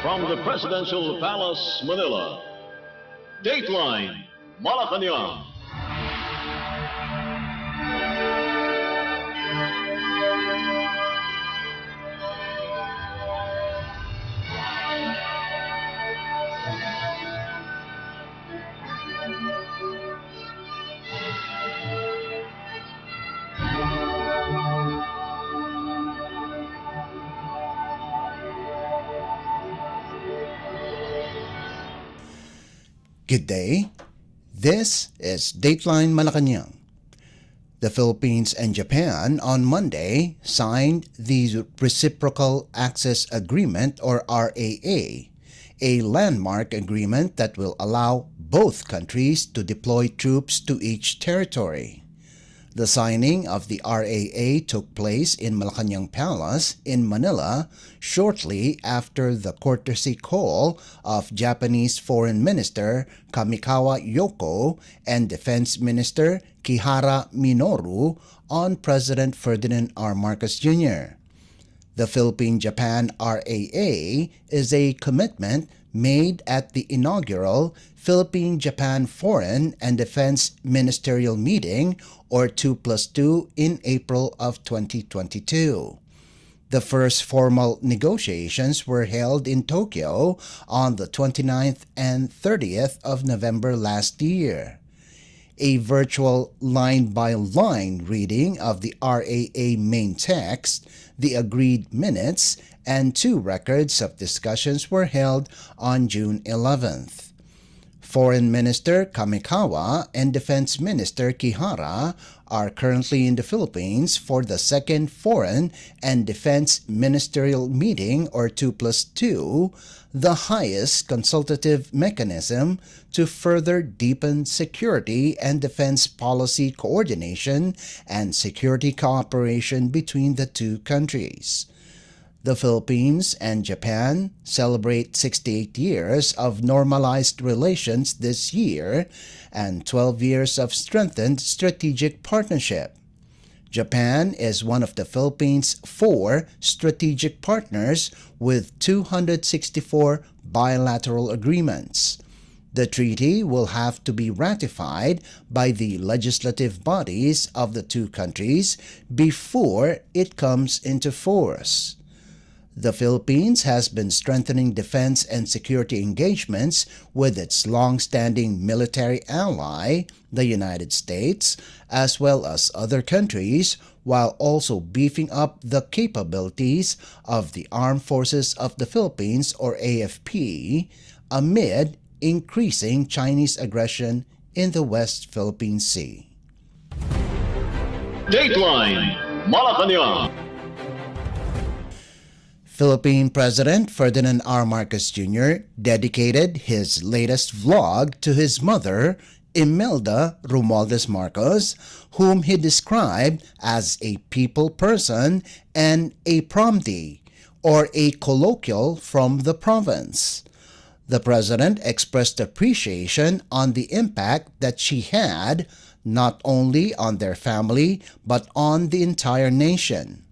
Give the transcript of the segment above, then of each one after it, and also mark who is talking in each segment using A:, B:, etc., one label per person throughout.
A: From the Presidential Palace, Manila, Dateline Malacañang.
B: Good day. This is Dateline Malacañang. The Philippines and Japan on Monday signed the Reciprocal Access Agreement or RAA, a landmark agreement that will allow both countries to deploy troops to each territory. The signing of the RAA took place in Malacañang Palace in Manila shortly after the courtesy call of Japanese Foreign Minister Kamikawa Yoko and Defense Minister Kihara Minoru on President Ferdinand R. Marcos Jr. The Philippine-Japan RAA is a commitment made at the inaugural Philippine-Japan Foreign and Defense Ministerial Meeting or 2+2 in April of 2022. The first formal negotiations were held in Tokyo on the 29th and 30th of November last year. A virtual line-by-line reading of the RAA main text, the agreed minutes, and two records of discussions were held on June 11th. Foreign Minister Kamikawa and Defense Minister Kihara are currently in the Philippines for the second Foreign and Defense Ministerial Meeting or 2+2, the highest consultative mechanism to further deepen security and defense policy coordination and security cooperation between the two countries. The Philippines and Japan celebrate 68 years of normalized relations this year and 12 years of strengthened strategic partnership. Japan is one of the Philippines' 4 strategic partners with 264 bilateral agreements. The treaty will have to be ratified by the legislative bodies of the two countries before it comes into force. The Philippines has been strengthening defense and security engagements with its long-standing military ally, the United States, as well as other countries, while also beefing up the capabilities of the Armed Forces of the Philippines or AFP amid increasing Chinese aggression in the West Philippine Sea.
A: Dateline Malacañang.
B: Philippine President Ferdinand R. Marcos Jr. dedicated his latest vlog to his mother, Imelda Romualdez Marcos, whom he described as a people person and a promptee, or a colloquial from the province. The president expressed appreciation on the impact that she had, not only on their family but on the entire nation.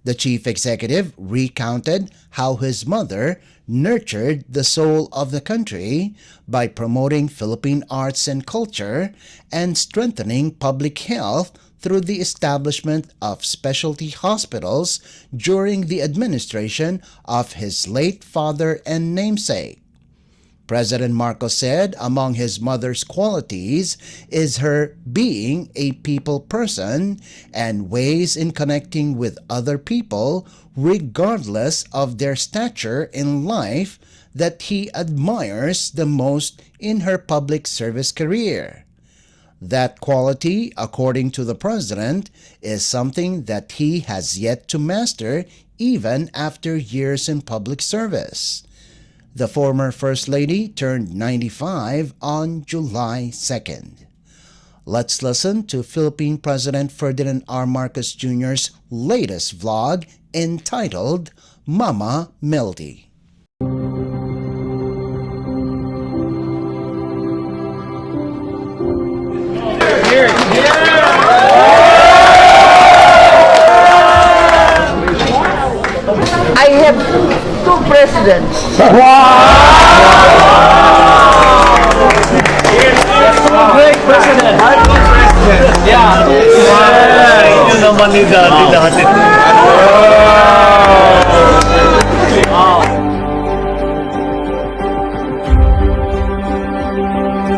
B: The chief executive recounted how his mother nurtured the soul of the country by promoting Philippine arts and culture and strengthening public health through the establishment of specialty hospitals during the administration of his late father and namesake. President Marcos said among his mother's qualities is her being a people person and ways in connecting with other people regardless of their stature in life that he admires the most in her public service career. That quality, according to the president, is something that he has yet to master even after years in public service. The former First Lady turned 95 on July 2nd. Let's listen to Philippine President Ferdinand R. Marcos Jr.'s latest vlog entitled Mama Meldy.
C: I have two presidents.
D: Great president. Yeah. Yun naman ni Daddy dati.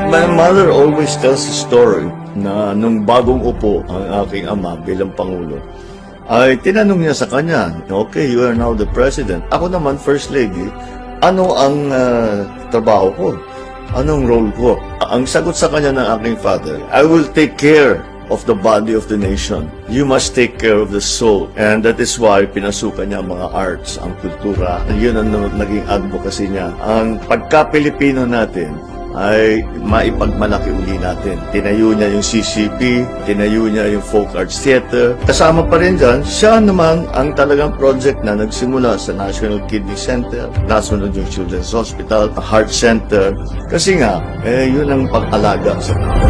E: My mother always tells a story na nung bagong upo ang aking ama bilang Pangulo, ay tinanong niya sa kanya, okay, you are now the president. Ako naman, First Lady, ano ang trabaho ko? Anong role ko? Ang sagot sa kanya ng aking father, I will take care of the body of the nation. You must take care of the soul. And that is why pinasukan niya ang mga arts, ang kultura. Yun ang naging advocacy niya. Ang pagka-Pilipino natin ay maipagmalaki uli natin. Tinayo niya yung CCP, tinayo niya yung Folk Arts Theater. Kasama pa rin dyan, siya naman ang talagang project na nagsimula sa National Kidney Center, nasunod yung Children's Hospital, Heart Center. Kasi nga, yun ang pag-alaga sa tao.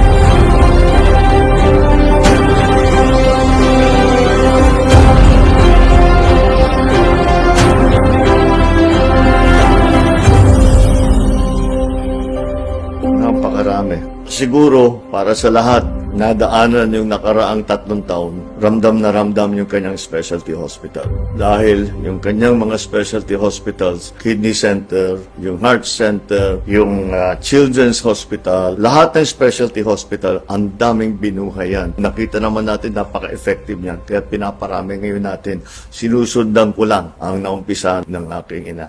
E: Napakarami. Siguro, para sa lahat, nadaanan yung nakaraang 3 taon, ramdam na ramdam yung kanyang specialty hospital. Dahil yung kanyang mga specialty hospitals, Kidney Center, yung Heart Center, yung Children's Hospital, lahat ng specialty hospital, ang daming binuhayan. Nakita naman natin, napaka-effective niyan. Kaya pinaparami ngayon natin. Sinusundan ko lang ang naumpisa ng aking ina.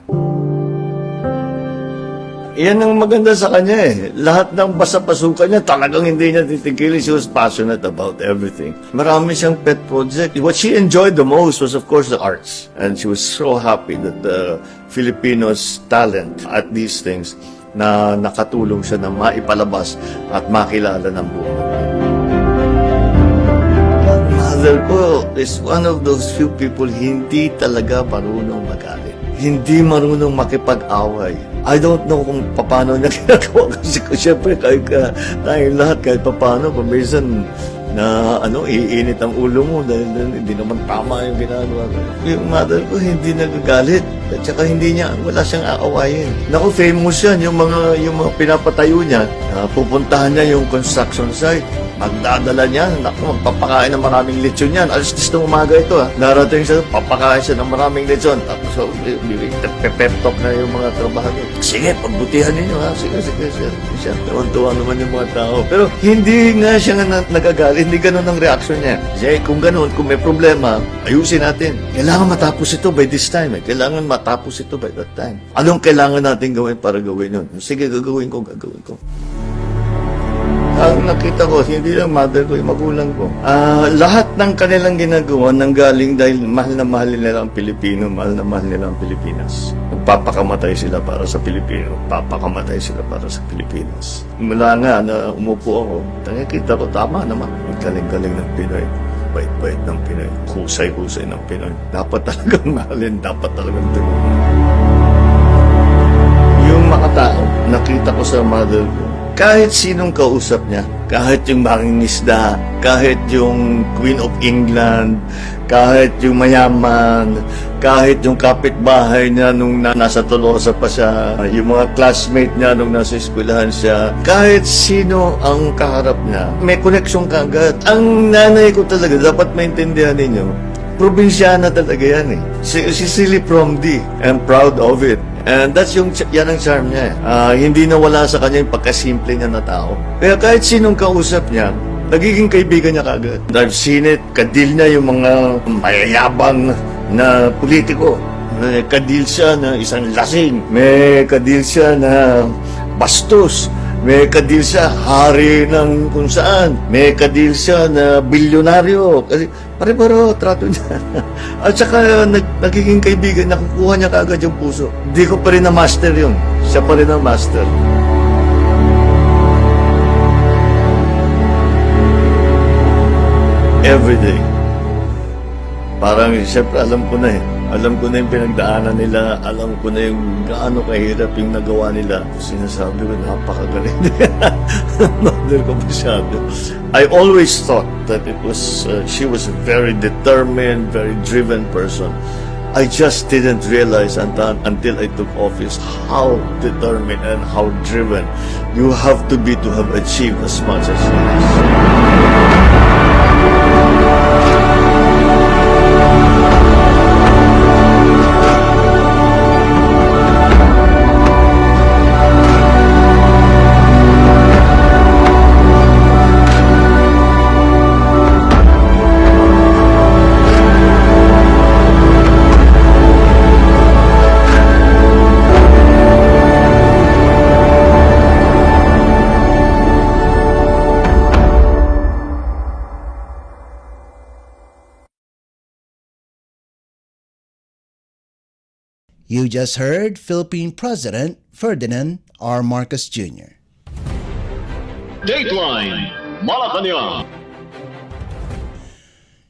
E: Yan ang maganda sa kanya eh. Lahat ng basa-pasukan niya, talagang hindi niya titigilin. She was passionate about everything. Marami siyang pet project. What she enjoyed the most was, of course, the arts. And she was so happy that the Filipinos' talent at these things na nakatulong siya na maipalabas at makilala ng buong. Mother ko is one of those few people hindi talaga marunong magalit. Hindi marunong makipag-away. I don't know kung paano niya ginagawa kasi siyempre tayong lahat kahit paano kung minsan na iinit ang ulo mo dahil hindi naman tama yung ginagawa ko. Yung mother ko hindi nagagalit at saka wala siyang aawayin. Naku, famous yan yung mga pinapatayo niya. Pupuntahan niya yung construction site. Magdadala niya, naku, magpapakain ng maraming lechon yan. Alas 10 ng umaga ito Darating siya, papakain siya ng maraming lechon. Tapos pep talk na yung mga trabahador. Sige, pagbutihan ninyo Sige. Siya, tuwan naman yung mga tao. Pero hindi nga siya nagagalit. Hindi ganun ang reaction niya. Kasi kung ganun, kung may problema, ayusin natin. Kailangan matapos ito by this time. Kailangan matapos ito by that time. Anong kailangan natin gawin para gawin yun? Sige, gagawin ko. Ang nakita ko, hindi lang mother ko, yung magulang ko. Lahat ng kanilang ginagawa nanggaling dahil mahal na mahal nila ang Pilipino, mahal na mahal nila ang Pilipinas. Nagpapakamatay sila para sa Pilipino, papakamatay sila para sa Pilipinas. Mula nga na umupo ako, nakikita ko, tama naman. Ang galing-galing ng Pinoy. Bait-bait ng Pinoy. Husay-husay ng Pinoy. Dapat talagang mahalin, dapat talagang tulungan. Yung mga tao, nakita ko sa mother ko, kahit sinong kausap niya, kahit yung mangingisda, kahit yung Queen of England, kahit yung mayaman, kahit yung kapitbahay niya nung nasa Tolosa pa siya, yung mga classmate niya nung nasa eskwelahan siya, kahit sino ang kaharap niya, may koneksyon kaagad. Ang nanay ko talaga, dapat maintindihan ninyo, probinsyana talaga yan eh. She's really from D. I'm proud of it. And that's yan ang charm niya. Hindi nawala sa kanya yung pagkasimple niya na tao. Kaya kahit sinong kausap niya, nagiging kaibigan niya kagad. I've seen it, kadil niya yung mga mayayabang na politiko. May kadil siya na isang lasing. May kadil siya na bastos. May kadil siya hari ng kung saan. May kadil siya na bilyonaryo. Kasi pare-paro trato niya. At saka nagiging kaibigan, nakukuha niya kaagad yung puso. Hindi ko pa rin na-master yun. Siya pa rin ang master. Every day. Parang, siyempre, alam ko na eh. Alam ko na yung pinagdaanan nila. Alam ko na yung gaano kahirap yung nagawa nila. Sinasabi ko, napakagaling. Mother ko masyado. I always thought that she was a very determined, very driven person. I just didn't realize until I took office how determined and how driven you have to be to have achieved as much as this.
B: You just heard Philippine President Ferdinand R. Marcos Jr.
A: Dateline Malacañang.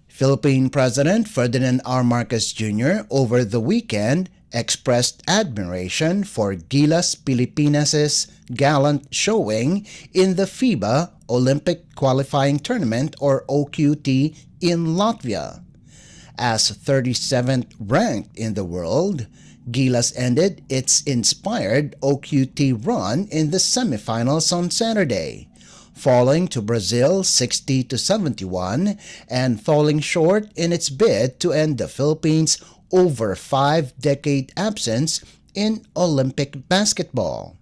B: Philippine President Ferdinand R. Marcos Jr. over the weekend expressed admiration for Gilas Pilipinas' gallant showing in the FIBA Olympic Qualifying Tournament or OQT in Latvia. As 37th ranked in the world, Gilas ended its inspired OQT run in the semifinals on Saturday, falling to Brazil 60-71 and falling short in its bid to end the Philippines' over 5-decade absence in Olympic basketball.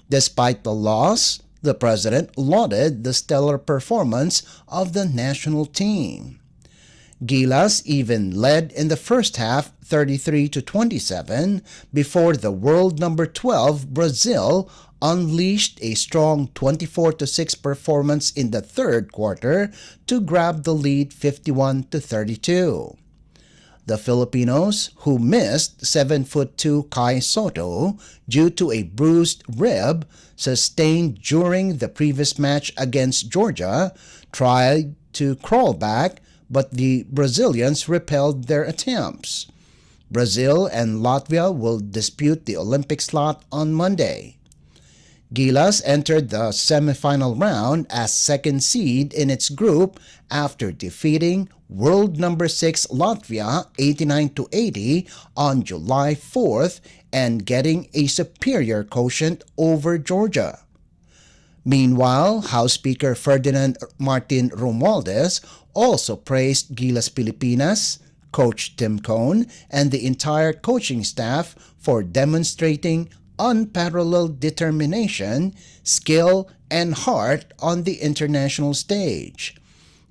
B: Despite the loss, the president lauded the stellar performance of the national team. Gilas even led in the first half 33-27 before the world number 12 Brazil unleashed a strong 24-6 performance in the third quarter to grab the lead 51-32. The Filipinos, who missed 7'2" Kai Soto due to a bruised rib sustained during the previous match against Georgia, tried to crawl back, but the Brazilians repelled their attempts. Brazil and Latvia will dispute the Olympic slot on Monday. Gilas entered the semifinal round as second seed in its group after defeating world number 6 Latvia 89-80 on July 4th and getting a superior quotient over Georgia. Meanwhile, House Speaker Ferdinand Martin Romualdez also praised Gilas Pilipinas, Coach Tim Cone, and the entire coaching staff for demonstrating unparalleled determination, skill, and heart on the international stage.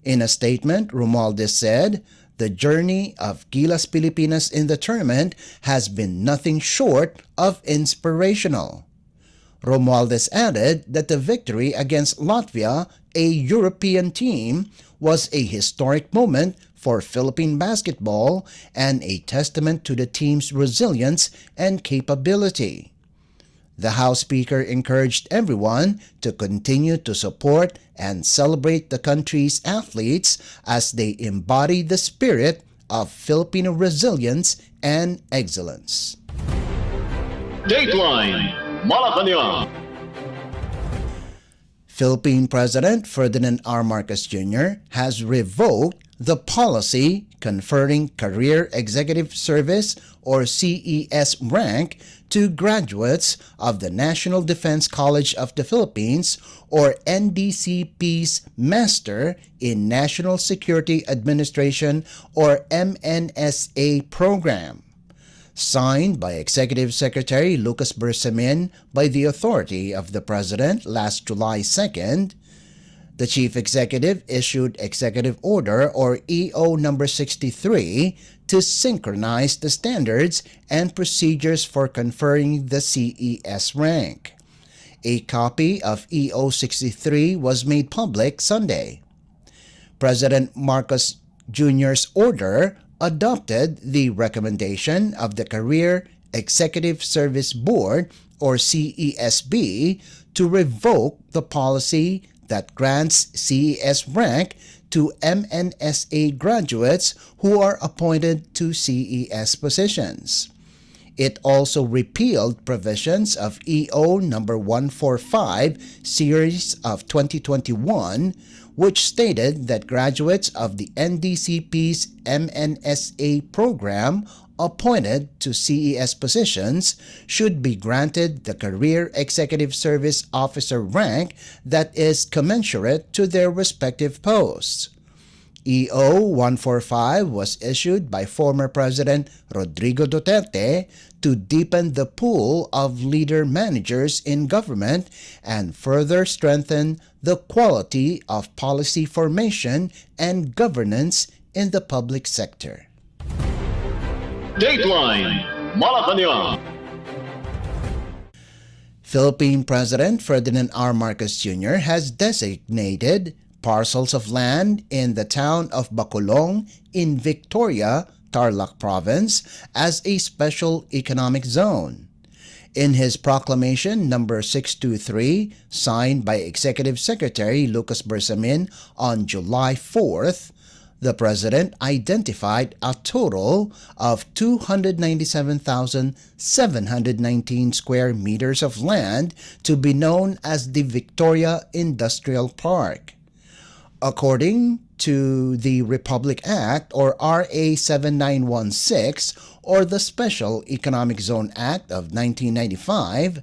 B: In a statement, Romualdez said, "The journey of Gilas Pilipinas in the tournament has been nothing short of inspirational." Romualdez added that the victory against Latvia, a European team, was a historic moment for Philippine basketball and a testament to the team's resilience and capability. The House Speaker encouraged everyone to continue to support and celebrate the country's athletes as they embody the spirit of Filipino resilience and excellence.
A: Dateline Malacañang.
B: Philippine President Ferdinand R. Marcos Jr. has revoked the policy conferring Career Executive Service or CES rank to graduates of the National Defense College of the Philippines or NDCP's Master in National Security Administration or MNSA program. Signed by Executive Secretary Lucas Bersamin by the authority of the President last July 2nd, the Chief Executive issued Executive Order or EO number 63 to synchronize the standards and procedures for conferring the CES rank. A copy of EO 63 was made public Sunday. President Marcos Jr.'s order adopted the recommendation of the Career Executive Service Board or CESB to revoke the policy that grants CES rank to MNSA graduates who are appointed to CES positions. It also repealed provisions of EO number 145 series of 2021, which stated that graduates of the NDCP's MNSA program appointed to CES positions should be granted the Career Executive Service Officer rank that is commensurate to their respective posts. EO 145 was issued by former President Rodrigo Duterte to deepen the pool of leader managers in government and further strengthen the quality of policy formation and governance in the public sector.
A: Dateline Malacañang.
B: Philippine President Ferdinand R. Marcos Jr. has designated parcels of land in the town of Bacolong in Victoria, Tarlac Province as a special economic zone. In his proclamation number 623, signed by Executive Secretary Lucas Bersamin on July 4th, the President identified a total of 297,719 square meters of land to be known as the Victoria Industrial Park. According to the Republic Act or RA 7916 or the Special Economic Zone Act of 1995,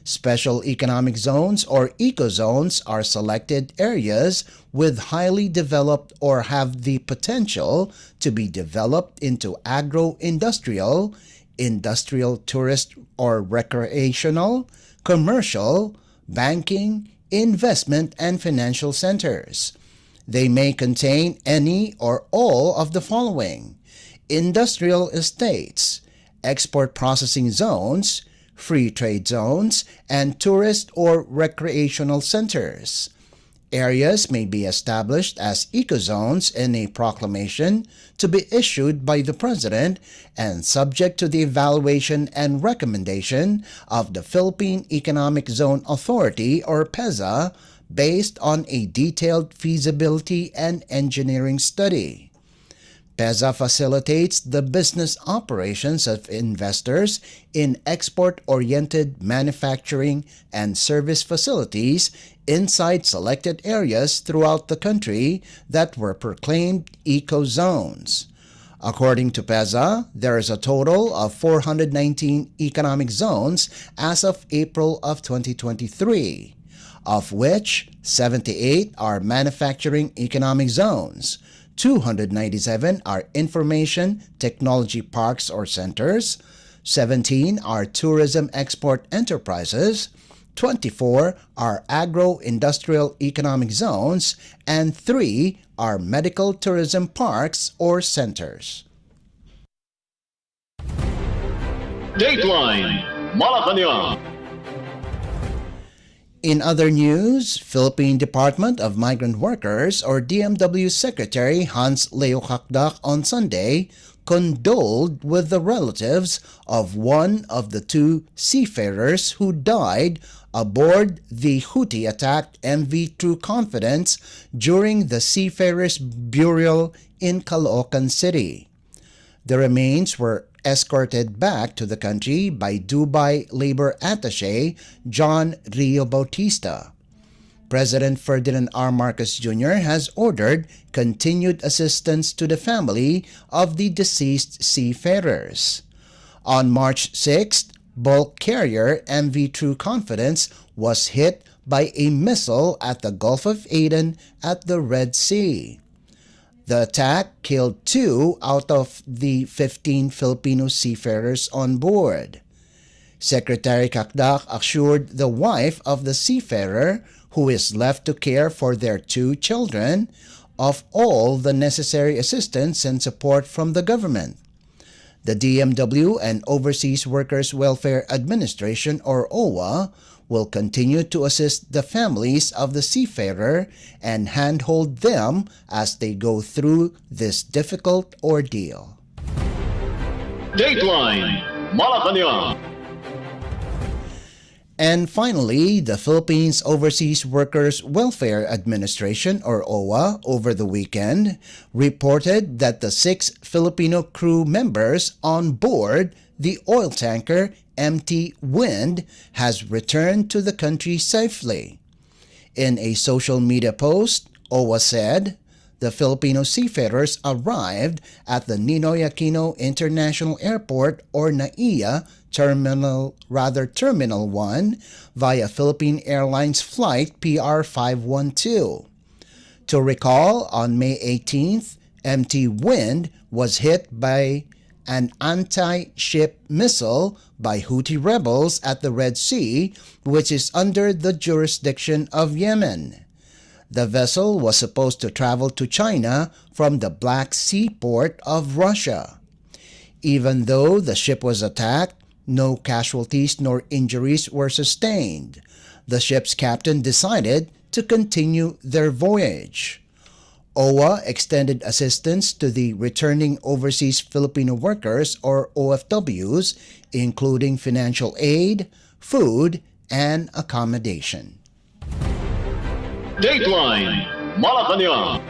B: special economic zones or ecozones are selected areas with highly developed or have the potential to be developed into agro-industrial, industrial tourist or recreational, commercial, banking, investment, and financial centers. They may contain any or all of the following: industrial estates, export processing zones, free trade zones, and tourist or recreational centers. Areas may be established as ecozones in a proclamation to be issued by the President and subject to the evaluation and recommendation of the Philippine Economic Zone Authority or PEZA based on a detailed feasibility and engineering study. PEZA facilitates the business operations of investors in export-oriented manufacturing and service facilities inside selected areas throughout the country that were proclaimed eco-zones. According to PEZA, there is a total of 419 economic zones as of April of 2023, of which 78 are manufacturing economic zones, 297 are information technology parks or centers, 17 are tourism export enterprises, 24 are agro-industrial economic zones, and 3 are medical tourism parks or centers.
A: Dateline Malacañang.
B: In other news, Philippine Department of Migrant Workers or DMW Secretary Hans Leo Magpayo on Sunday condoled with the relatives of one of the two seafarers who died aboard the Houthi-attacked MV True Confidence during the seafarers' burial in Caloocan City. The remains were escorted back to the country by Dubai Labor Attaché John Rio Bautista. President Ferdinand R. Marcos Jr. has ordered continued assistance to the family of the deceased seafarers. On March 6th, bulk carrier MV True Confidence was hit by a missile at the Gulf of Aden at the Red Sea. The attack killed 2 out of the 15 Filipino seafarers on board. Secretary Magpayo assured the wife of the seafarer, who is left to care for their 2 children, of all the necessary assistance and support from the government. The DMW and Overseas Workers Welfare Administration or OWA will continue to assist the families of the seafarer and handhold them as they go through this difficult ordeal.
A: Dateline Malacañang.
B: And finally, the Philippines Overseas Workers Welfare Administration or OWA over the weekend reported that the 6 Filipino crew members on board the oil tanker MT Wind has returned to the country safely. In a social media post, OWA said, the Filipino seafarers arrived at the Ninoy Aquino International Airport or NAIA Terminal 1 via Philippine Airlines Flight PR512. To recall, on May 18th, MT Wind was hit by an anti-ship missile by Houthi rebels at the Red Sea, which is under the jurisdiction of Yemen. The vessel was supposed to travel to China from the Black Sea port of Russia. Even though the ship was attacked, no casualties nor injuries were sustained. The ship's captain decided to continue their voyage. OWA extended assistance to the returning overseas Filipino workers or OFWs, including financial aid, food, and accommodation.
A: Dateline Malacañang.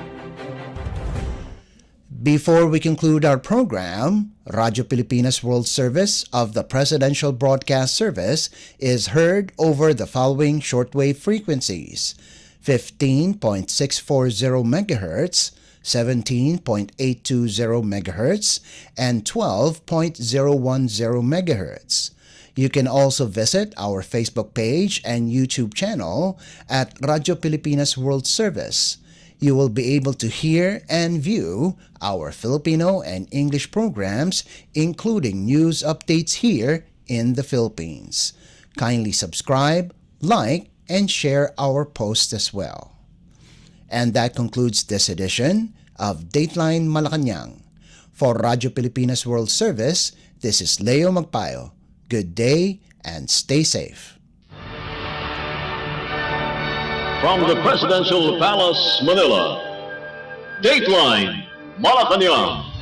B: Before we conclude our program, Radyo Pilipinas World Service of the Presidential Broadcast Service is heard over the following shortwave frequencies: 15.640 MHz, 17.820 MHz, and 12.010 MHz. You can also visit our Facebook page and YouTube channel at Radyo Pilipinas World Service. You will be able to hear and view our Filipino and English programs, including news updates here in the Philippines. Kindly subscribe, like, and share our posts as well. And that concludes this edition of Dateline Malacañang. For Radyo Pilipinas World Service, this is Leo Magpayo. Good day and stay safe.
A: From the Presidential Palace, Manila, Dateline Malacañang.